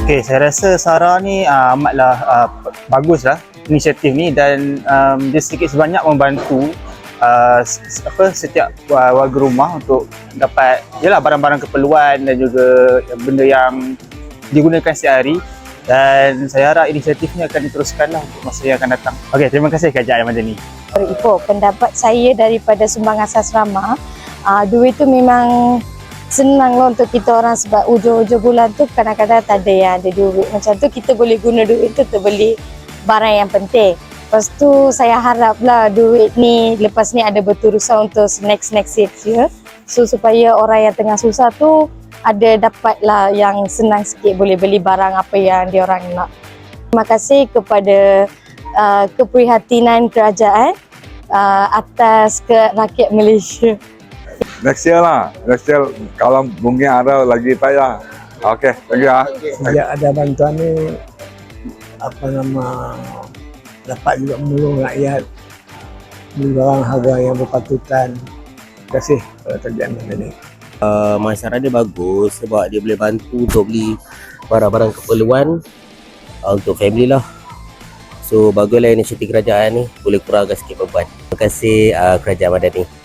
Okey, saya rasa Sarah ni amatlah baguslah inisiatif ni dan dia sedikit sebanyak membantu setiap warga rumah untuk dapat barang-barang keperluan dan juga benda yang digunakan setiap hari, dan saya harap inisiatif ni akan diteruskanlah untuk masa yang akan datang. Okey, terima kasih kerajaan macam ni. Ikut pendapat saya daripada sumbangan asrama, duit tu memang senang lah untuk kita orang, sebab hujung-hujung bulan tu kadang-kadang tak ada yang ada duit. Macam tu kita boleh guna duit tu untuk beli barang yang penting. Lepas tu saya haraplah duit ni lepas ni ada berterusan untuk snack-snack saja. So supaya orang yang tengah susah tu ada dapatlah yang senang sikit, boleh beli barang apa yang diorang nak. Terima kasih kepada keprihatinan kerajaan atas rakyat Malaysia. Next year lah. Next year kalau mungkin ada lagi payah. Okey, thank you ah. Sejak ada bantuan ni dapat juga menolong rakyat beli barang harga yang berpatutan. Terima kasih pada kerajaan macam ni. Masyarakat dia bagus sebab dia boleh bantu untuk beli barang-barang keperluan untuk family lah. So baguslah inisiatif kerajaan ni, boleh kurangkan sikit beban. Terima kasih kerajaan Madani.